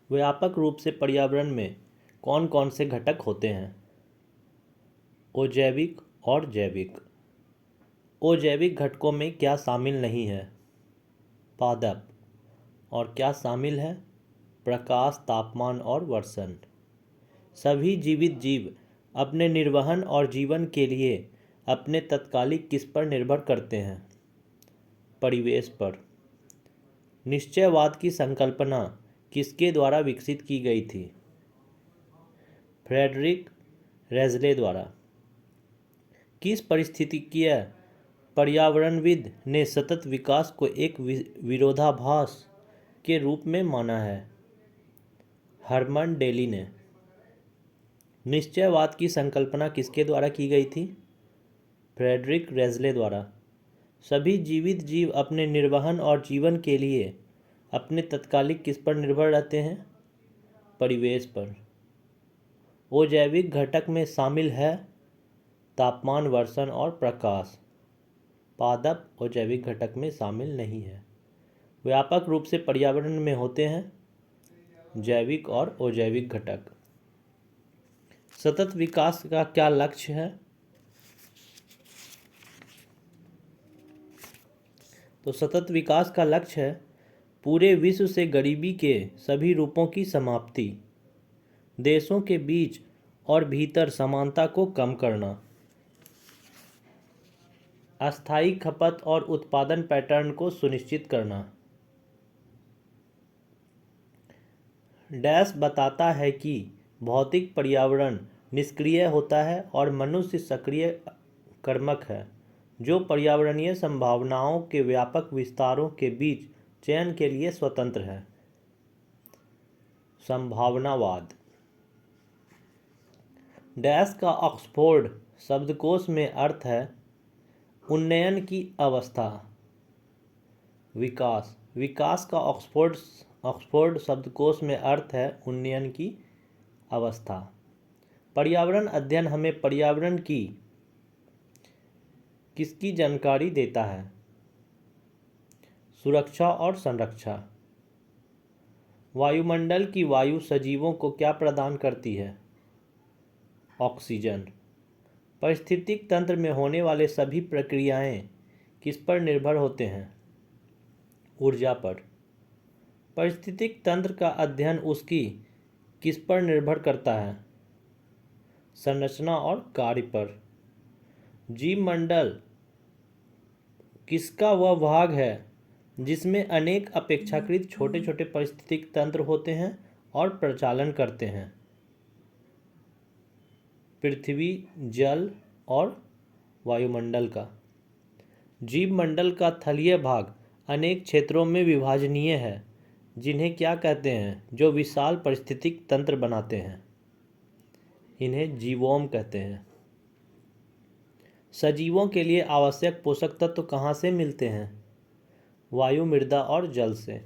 व्यापक रूप से पर्यावरण में कौन कौन से घटक होते हैं? अजैविक और जैविक। अजैविक घटकों में क्या शामिल नहीं है? पादप। और क्या शामिल है? प्रकाश, तापमान और वर्षण। सभी जीवित जीव अपने निर्वहन और जीवन के लिए अपने तत्कालिक किस पर निर्भर करते हैं? परिवेश पर। निश्चयवाद की संकल्पना किसके द्वारा विकसित की गई थी? फ्रेडरिक रेजले द्वारा। किस पारिस्थितिकीय पर्यावरणविद ने सतत विकास को एक विरोधाभास के रूप में माना है? हरमन डेली ने। निश्चयवाद की संकल्पना किसके द्वारा की गई थी? फ्रेडरिक रेजले द्वारा। सभी जीवित जीव अपने निर्वहन और जीवन के लिए अपने तत्कालिक किस पर निर्भर रहते हैं? परिवेश पर। अजैविक घटक में शामिल है तापमान, वर्षण और प्रकाश। पादप अजैविक घटक में शामिल नहीं है। व्यापक रूप से पर्यावरण में होते हैं जैविक और अजैविक घटक। सतत विकास का क्या लक्ष्य है? तो सतत विकास का लक्ष्य है पूरे विश्व से गरीबी के सभी रूपों की समाप्ति, देशों के बीच और भीतर समानता को कम करना, अस्थायी खपत और उत्पादन पैटर्न को सुनिश्चित करना। डैश बताता है कि भौतिक पर्यावरण निष्क्रिय होता है और मनुष्य सक्रिय कर्मक है, जो पर्यावरणीय संभावनाओं के व्यापक विस्तारों के बीच चयन के लिए स्वतंत्र है। संभावनावाद। डैश का ऑक्सफोर्ड शब्दकोश में अर्थ है उन्नयन की अवस्था, विकास। विकास का ऑक्सफोर्ड शब्दकोश में अर्थ है उन्नयन की अवस्था। पर्यावरण अध्ययन हमें पर्यावरण की किसकी जानकारी देता है? सुरक्षा और संरक्षा। वायुमंडल की वायु सजीवों को क्या प्रदान करती है? ऑक्सीजन। पारिस्थितिक तंत्र में होने वाले सभी प्रक्रियाएं किस पर निर्भर होते हैं? ऊर्जा पर। पारिस्थितिक तंत्र का अध्ययन उसकी किस पर निर्भर करता है? संरचना और कार्य पर। जीव मंडल किसका वह भाग है जिसमें अनेक अपेक्षाकृत छोटे छोटे पारिस्थितिक तंत्र होते हैं और प्रचालन करते हैं? पृथ्वी, जल और वायुमंडल का। जीव मंडल का थलीय भाग अनेक क्षेत्रों में विभाजनीय है, जिन्हें क्या कहते हैं जो विशाल पारिस्थितिक तंत्र बनाते हैं? इन्हें जीवोम कहते हैं। सजीवों के लिए आवश्यक पोषक तत्व कहाँ से मिलते हैं? वायु, मृदा और जल से।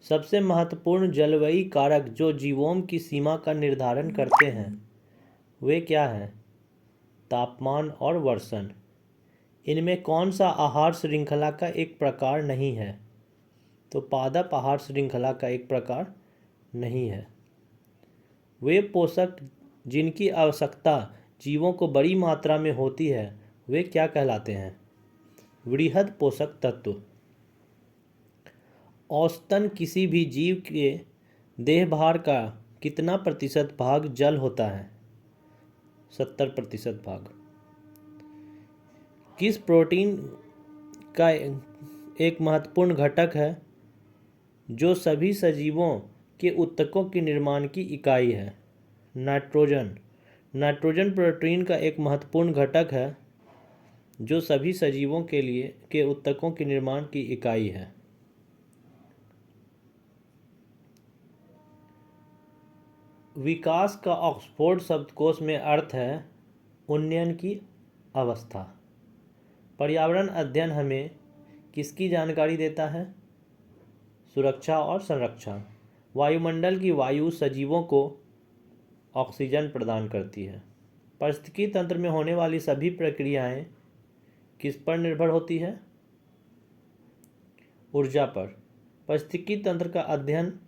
सबसे महत्वपूर्ण जलवायु कारक जो जीवोम की सीमा का निर्धारण करते हैं वे क्या हैं? तापमान और वर्षण। इनमें कौन सा आहार श्रृंखला का एक प्रकार नहीं है? तो पादप आहार श्रृंखला का एक प्रकार नहीं है। वे पोषक जिनकी आवश्यकता जीवों को बड़ी मात्रा में होती है वे क्या कहलाते हैं? वृहद पोषक तत्व। औसतन किसी भी जीव के देहभार का कितना प्रतिशत भाग जल होता है? 70% भाग। किस प्रोटीन का एक महत्वपूर्ण घटक है जो सभी सजीवों के ऊतकों के निर्माण की इकाई है? नाइट्रोजन। नाइट्रोजन प्रोटीन का एक महत्वपूर्ण घटक है जो सभी सजीवों के ऊतकों के निर्माण की इकाई है। विकास का ऑक्सफोर्ड शब्दकोश में अर्थ है उन्नयन की अवस्था। पर्यावरण अध्ययन हमें किसकी जानकारी देता है? सुरक्षा और संरक्षण। वायुमंडल की वायु सजीवों को ऑक्सीजन प्रदान करती है। पारिस्थितिकी तंत्र में होने वाली सभी प्रक्रियाएं किस पर निर्भर होती है? ऊर्जा पर। पारिस्थितिकी तंत्र का अध्ययन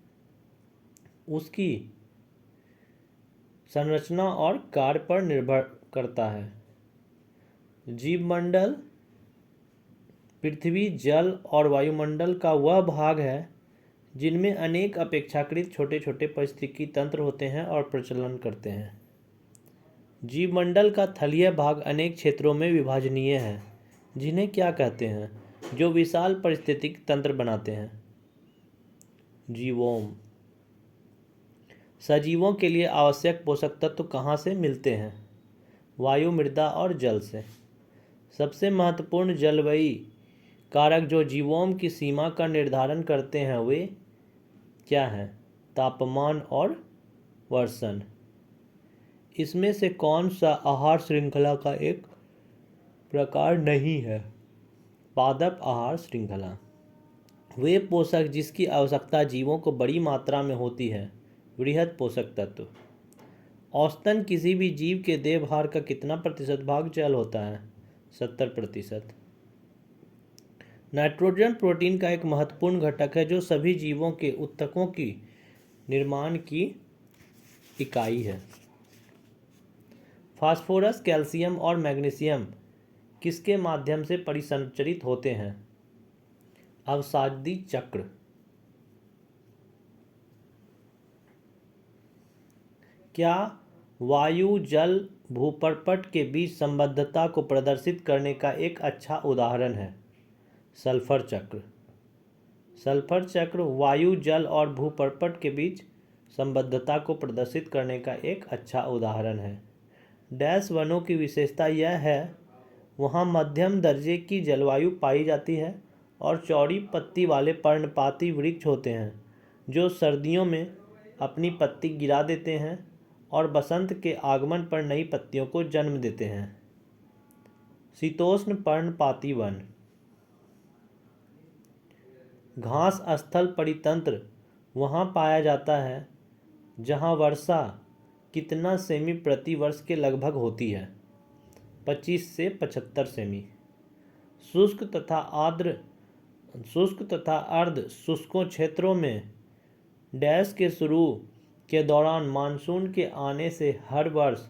उसकी संरचना और कार्य पर निर्भर करता है। जीवमंडल पृथ्वी, जल और वायुमंडल का वह भाग है जिनमें अनेक अपेक्षाकृत छोटे छोटे पारिस्थितिकी तंत्र होते हैं और प्रचलन करते हैं। जीवमंडल का थलीय भाग अनेक क्षेत्रों में विभाजनीय है, जिन्हें क्या कहते हैं, जो विशाल पारिस्थितिक तंत्र बनाते हैं। जीवोम सजीवों के लिए आवश्यक पोषक तत्व कहाँ से मिलते हैं? वायु, मृदा और जल से। सबसे महत्वपूर्ण जलवायु कारक जो जीवोम की सीमा का निर्धारण करते हैं वे क्या हैं? तापमान और वर्षण। इसमें से कौन सा आहार श्रृंखला का एक प्रकार नहीं है? पादप आहार श्रृंखला। वे पोषक जिसकी आवश्यकता जीवों को बड़ी मात्रा में होती है। वृहद पोषक तत्व। औसतन किसी भी जीव के देह भार का कितना प्रतिशत भाग जल होता है? 70%। नाइट्रोजन प्रोटीन का एक महत्वपूर्ण घटक है जो सभी जीवों के ऊतकों की निर्माण की इकाई है। फास्फोरस, कैल्शियम और मैग्नीशियम किसके माध्यम से परिसंचरित होते हैं? अवसादी चक्र। क्या वायु, जल, भूपर्पट के बीच संबद्धता को प्रदर्शित करने का एक अच्छा उदाहरण है? सल्फर चक्र। सल्फर चक्र वायु, जल और भूपर्पट के बीच संबद्धता को प्रदर्शित करने का एक अच्छा उदाहरण है। डैश वनों की विशेषता यह है वहाँ मध्यम दर्जे की जलवायु पाई जाती है और चौड़ी पत्ती वाले पर्णपाती वृक्ष होते हैं जो सर्दियों में अपनी पत्ती गिरा देते हैं और बसंत के आगमन पर नई पत्तियों को जन्म देते हैं। शीतोष्ण पर्णपाती वन। घास स्थल परितंत्र वहाँ पाया जाता है जहाँ वर्षा कितना सेमी प्रति वर्ष के लगभग होती है? 25 से 75 सेमी। शुष्क तथा अर्ध शुष्कों क्षेत्रों में डैश के शुरू के दौरान मानसून के आने से हर वर्ष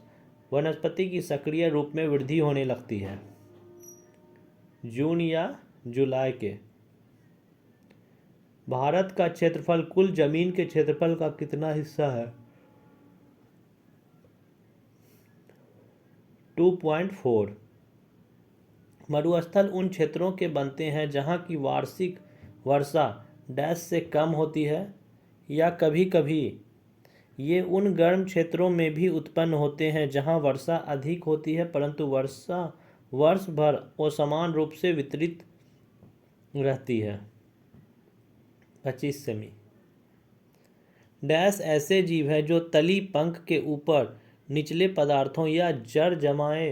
वनस्पति की सक्रिय रूप में वृद्धि होने लगती है। जून या जुलाई के। भारत का क्षेत्रफल कुल जमीन के क्षेत्रफल का कितना हिस्सा है? 2.4। मरुस्थल उन क्षेत्रों के बनते हैं जहाँ की वार्षिक वर्षा डैश से कम होती है, या कभी कभी ये उन गर्म क्षेत्रों में भी उत्पन्न होते हैं जहाँ वर्षा अधिक होती है परंतु वर्षा वर्ष भर असमान रूप से वितरित रहती है। 25 सेमी। डैश ऐसे जीव है जो तली पंख के ऊपर निचले पदार्थों या जड़ जमाए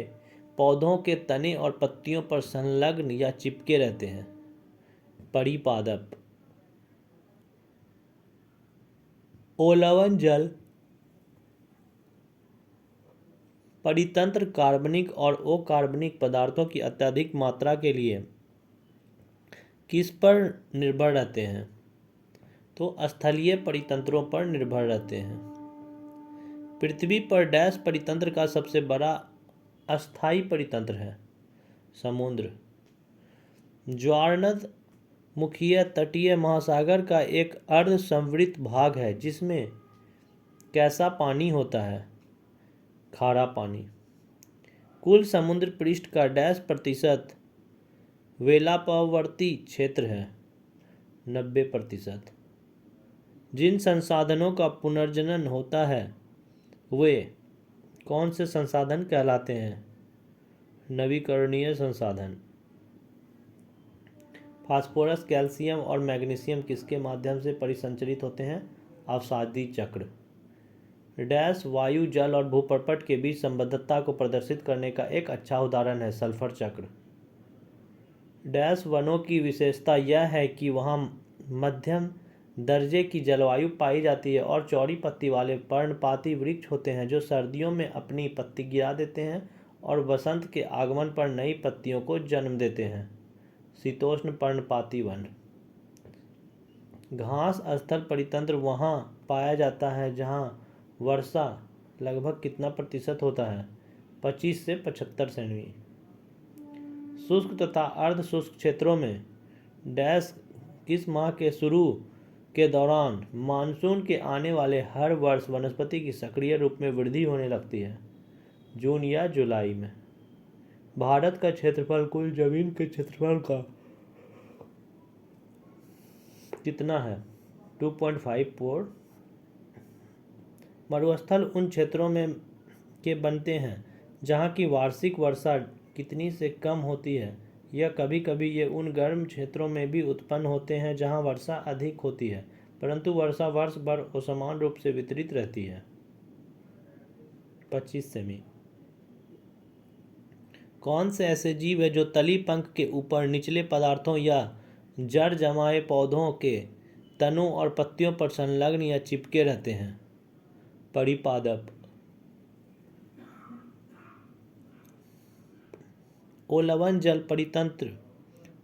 पौधों के तने और पत्तियों पर संलग्न या चिपके रहते हैं। परिपादप। ओलवन जल परितंत्र कार्बनिक और अकार्बनिक पदार्थों की अत्यधिक मात्रा के लिए किस पर निर्भर रहते हैं? तो स्थलीय परितंत्रों पर निर्भर रहते हैं। पृथ्वी पर डैश परितंत्र का सबसे बड़ा अस्थायी परितंत्र है? समुद्र। ज्वारनद मुखीय तटीय महासागर का एक अर्ध संवृत भाग है जिसमें कैसा पानी होता है? खारा पानी। कुल समुद्र पृष्ठ का डैश प्रतिशत वेलापवर्ती क्षेत्र है? 90%। जिन संसाधनों का पुनर्जनन होता है वे कौन से संसाधन कहलाते हैं? नवीकरणीय संसाधन। फास्फोरस, कैल्शियम और मैग्नीशियम किसके माध्यम से परिसंचरित होते हैं? अवसादी चक्र। डैश वायु, जल और भूपर्पट के बीच संबद्धता को प्रदर्शित करने का एक अच्छा उदाहरण है? सल्फर चक्र। डैश वनों की विशेषता यह है कि वहाँ मध्यम दर्जे की जलवायु पाई जाती है और चौड़ी पत्ती वाले पर्णपाती वृक्ष होते हैं जो सर्दियों में अपनी पत्ती गिरा देते हैं और बसंत के आगमन पर नई पत्तियों को जन्म देते हैं। शीतोष्ण पर्णपाती वन। घास स्थल परितंत्र वहाँ पाया जाता है जहाँ वर्षा लगभग कितना प्रतिशत होता है? 25 से 75 सेमी। शुष्क तथा अर्ध शुष्क क्षेत्रों में डैश किस माह के शुरू के दौरान मानसून के आने वाले हर वर्ष वनस्पति की सक्रिय रूप में वृद्धि होने लगती है? जून या जुलाई में। भारत का क्षेत्रफल कुल जमीन के क्षेत्रफल का कितना है? 2.54। मरुस्थल उन क्षेत्रों में के बनते हैं जहाँ की वार्षिक वर्षा कितनी से कम होती है, या कभी कभी ये उन गर्म क्षेत्रों में भी उत्पन्न होते हैं जहाँ वर्षा अधिक होती है परंतु वर्षा वर्ष भर असमान रूप से वितरित रहती है। 25 सेमी। कौन से ऐसे जीव है जो तली पंख के ऊपर निचले पदार्थों या जड़ जमाए पौधों के तनों और पत्तियों पर संलग्न या चिपके रहते हैं? परिपादप। ओलवन जल परितंत्र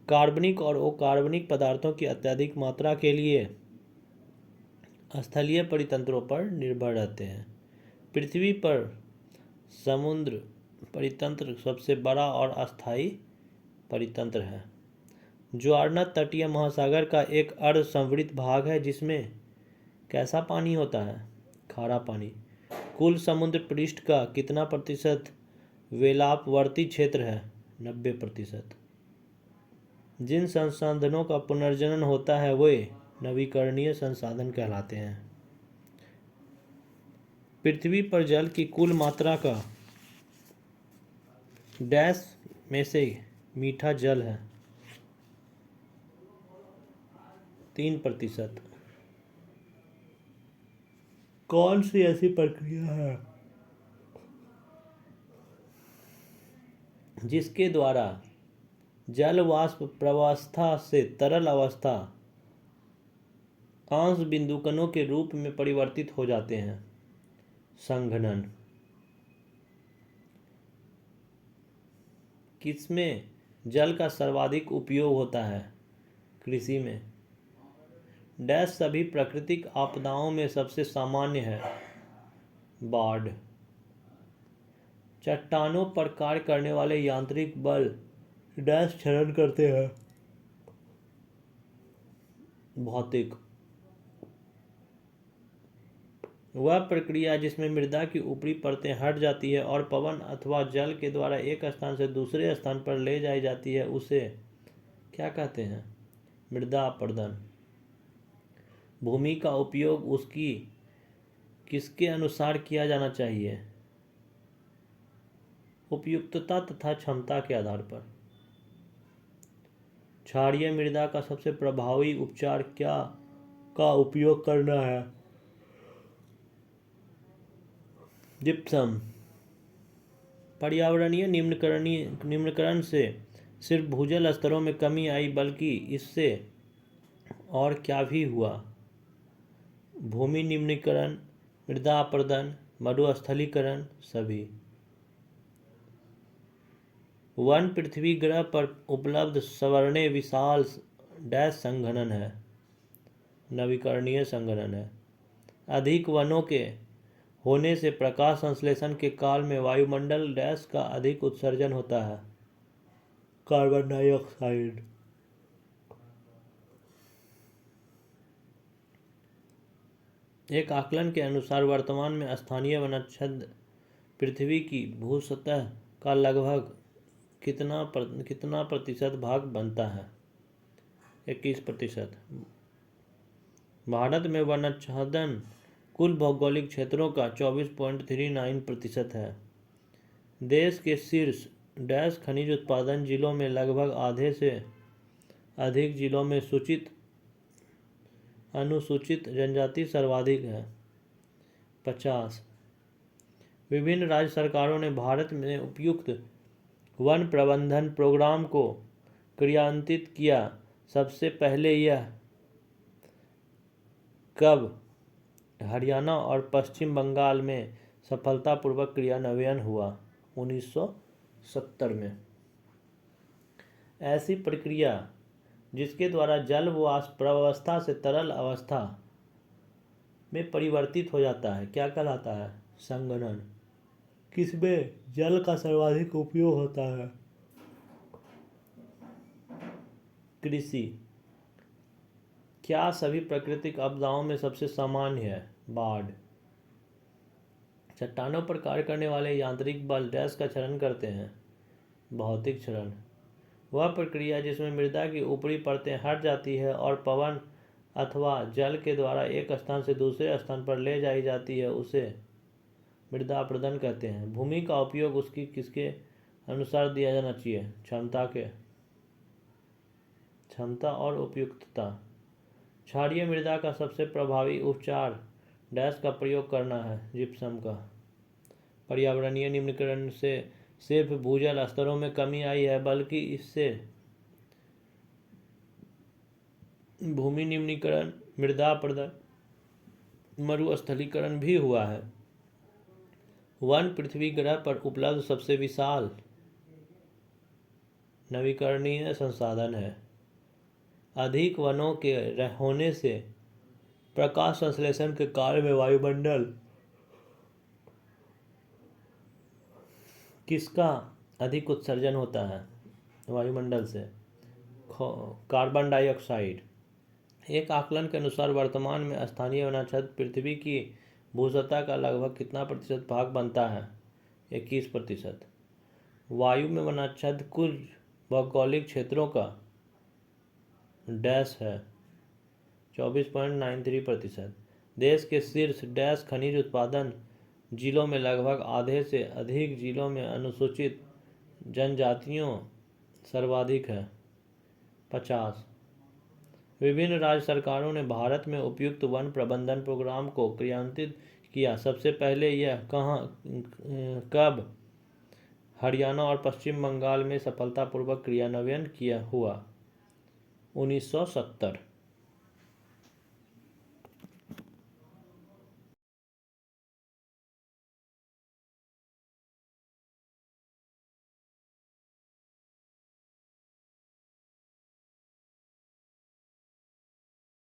कार्बनिक और अकार्बनिक पदार्थों की अत्यधिक मात्रा के लिए स्थलीय परितंत्रों पर निर्भर रहते हैं। पृथ्वी पर समुद्र परितंत्र सबसे बड़ा और अस्थायी परितंत्र है। ज्वारनद तटीय महासागर का एक अर्ध संवृत भाग है जिसमें कैसा पानी होता है? खारा पानी। कुल समुद्र पृष्ठ का कितना प्रतिशत वेलापवर्ती क्षेत्र है? 90%। जिन संसाधनों का पुनर्जनन होता है वे नवीकरणीय संसाधन कहलाते हैं। पृथ्वी पर जल की कुल मात्रा का डैश में से मीठा जल है? 3%। कौन सी ऐसी प्रक्रिया है जिसके द्वारा जल वाष्प प्रवस्था से तरल अवस्था अंश बिंदुकणों के रूप में परिवर्तित हो जाते हैं? संघनन। किसमें जल का सर्वाधिक उपयोग होता है? कृषि में। डैश सभी प्राकृतिक आपदाओं में सबसे सामान्य है? बाढ़। चट्टानों पर कार्य करने वाले यांत्रिक बल डैश क्षरण करते हैं? भौतिक। वह प्रक्रिया जिसमें मृदा की ऊपरी परतें हट जाती है और पवन अथवा जल के द्वारा एक स्थान से दूसरे स्थान पर ले जाई जाती है उसे क्या कहते हैं? मृदा अपरदन। भूमि का उपयोग उसकी किसके अनुसार किया जाना चाहिए? उपयुक्तता तथा क्षमता के आधार पर। क्षारीय मृदा का सबसे प्रभावी उपचार क्या का उपयोग करना है? जिप्सम। पर्यावरणीय निम्नीकरण से सिर्फ भूजल स्तरों में कमी आई बल्कि इससे और क्या भी हुआ? भूमि निम्नीकरण, मृदा अपरदन, मरुस्थलीकरण, सभी। वन पृथ्वी ग्रह पर उपलब्ध सवर्णे विशाल डैश संघनन है? नवीकरणीय संघनन है। अधिक वनों के होने से प्रकाश संश्लेषण के काल में वायुमंडल डैश का अधिक उत्सर्जन होता है? Carbon dioxide. एक आकलन के अनुसार वर्तमान में स्थानीय वनाच्छादन पृथ्वी की भूसतह का लगभग कितना प्रतिशत भाग बनता है? 21%। भारत में वनाच्छादन कुल भौगोलिक क्षेत्रों का 24.39% है। देश के शीर्ष डैश खनिज उत्पादन जिलों में लगभग आधे से अधिक जिलों में अनुसूचित जनजाति सर्वाधिक है? 50। विभिन्न राज्य सरकारों ने भारत में उपयुक्त वन प्रबंधन प्रोग्राम को क्रियान्वित किया। सबसे पहले यह कब हरियाणा और पश्चिम बंगाल में सफलतापूर्वक क्रियान्वयन हुआ? 1970 में। ऐसी प्रक्रिया जिसके द्वारा जल वाष्पावस्था से तरल अवस्था में परिवर्तित हो जाता है क्या कहलाता है? संघनन। किसमें जल का सर्वाधिक उपयोग होता है? कृषि। क्या सभी प्राकृतिक आपदाओं में सबसे सामान्य है? बाढ़। चट्टानों पर कार्य करने वाले यांत्रिक बल डैश का क्षरण करते हैं? भौतिक क्षरण। वह प्रक्रिया जिसमें मृदा की ऊपरी परतें हट जाती है और पवन अथवा जल के द्वारा एक स्थान से दूसरे स्थान पर ले जाई जाती है उसे मृदा अपरदन कहते हैं। भूमि का उपयोग उसकी किसके अनुसार दिया जाना चाहिए? क्षमता और उपयुक्तता। क्षारीय मृदा का सबसे प्रभावी उपचार डैश का प्रयोग करना है? जिप्सम का। पर्यावरणीय निम्नीकरण से सिर्फ भूजल स्तरों में कमी आई है बल्कि इससे भूमि निम्नीकरण, मृदा अपरदन, मरुस्थलीकरण भी हुआ है। वन पृथ्वी ग्रह पर उपलब्ध सबसे विशाल नवीकरणीय संसाधन है। अधिक वनों के होने से प्रकाश संश्लेषण के कार्य में वायुमंडल किसका अधिक उत्सर्जन होता है? वायुमंडल से कार्बन डाइऑक्साइड। एक आकलन के अनुसार वर्तमान में स्थानीय वनाच्छेद पृथ्वी की भूसतह का लगभग कितना प्रतिशत भाग बनता है? 21%। वायु में वनाच्छेद कुल भौगोलिक क्षेत्रों का डैश है? 24.93%। देश के शीर्ष डैश खनिज उत्पादन जिलों में लगभग आधे से अधिक जिलों में अनुसूचित जनजातियों सर्वाधिक है? 50। विभिन्न राज्य सरकारों ने भारत में उपयुक्त वन प्रबंधन प्रोग्राम को क्रियान्वित किया। सबसे पहले यह कब हरियाणा और पश्चिम बंगाल में सफलतापूर्वक क्रियान्वयन किया हुआ? 1970।